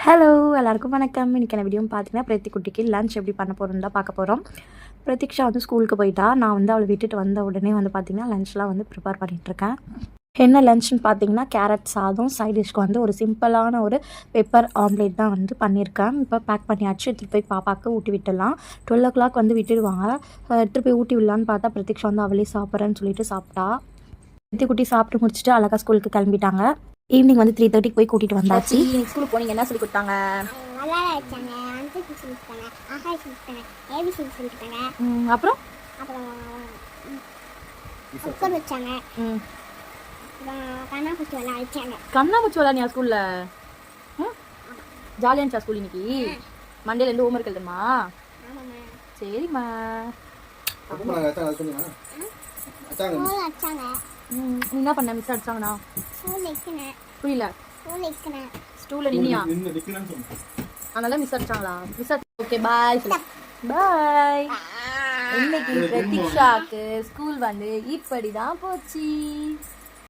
Hello எல்லாருக்கும் வணக்கம். இன்றைக்கி என்ன வீடியோன்னு பார்த்தீங்கன்னா பிரத்திக்குட்டிக்கு லஞ்ச் எப்படி பண்ண போகிறோன்னு தான் பார்க்க போகிறோம். பிரதீக்ஷா வந்து ஸ்கூலுக்கு போயிட்டா. நான் வந்து அவளை விட்டுட்டு வந்த உடனே வந்து பார்த்திங்கன்னா லஞ்ச்லாம் வந்து ப்ரிப்பேர் பண்ணிகிட்ருக்கேன். என்ன லஞ்ச்னு பார்த்தீங்கன்னா கேரட் சாதம், சைட் டிஷ்க்கு வந்து ஒரு சிம்பிளான ஒரு பெப்பர் ஆம்லேட் தான் வந்து பண்ணியிருக்கேன். இப்போ பேக் பண்ணியாச்சு. எடுத்துகிட்டு போய் பாப்பாவுக்கு ஊட்டி விட்டுடலாம். 12 வந்து விட்டுடுவாங்க. எடுத்துகிட்டு போய் ஊட்டி விடலான்னு பார்த்தா பிரதீக்ஷா வந்து அவளே சாப்பிட்றேன்னு சொல்லிட்டு சாப்பிட்டா. பிரத்திக்குட்டி சாப்பிட்டு முடிச்சுட்டு அழகாக ஸ்கூலுக்கு கிளம்பிட்டாங்க. ஈவினிங் வந்து 3:30 போய் கூட்டிகிட்டு வந்தாச்சு. ஸ்கூலுக்கு போனீங்க, என்ன சொல்லி கொடுத்தாங்க? அப்புறம் கண்ணாமூச்சி விளையாடியா ஸ்கூல்ல? ஜாலியா இருந்துச்சா ஸ்கூல் இன்னைக்கு? மண்டேல இருந்து ஹோம்ஒர்க் எழுதுமா? சரிம்மா. என்ன பண்ண? மிஸ் அடிச்சாங்கண்ணா? புரியல. ஸ்டூல்ல நின்னியா? அதனால மிஸ் அடிச்சாங்களா? Miss okay bye. பாய். இன்னைக்கு பிரதீக்ஷாக்கு ஸ்கூல் வந்து இப்படிதான் போச்சு.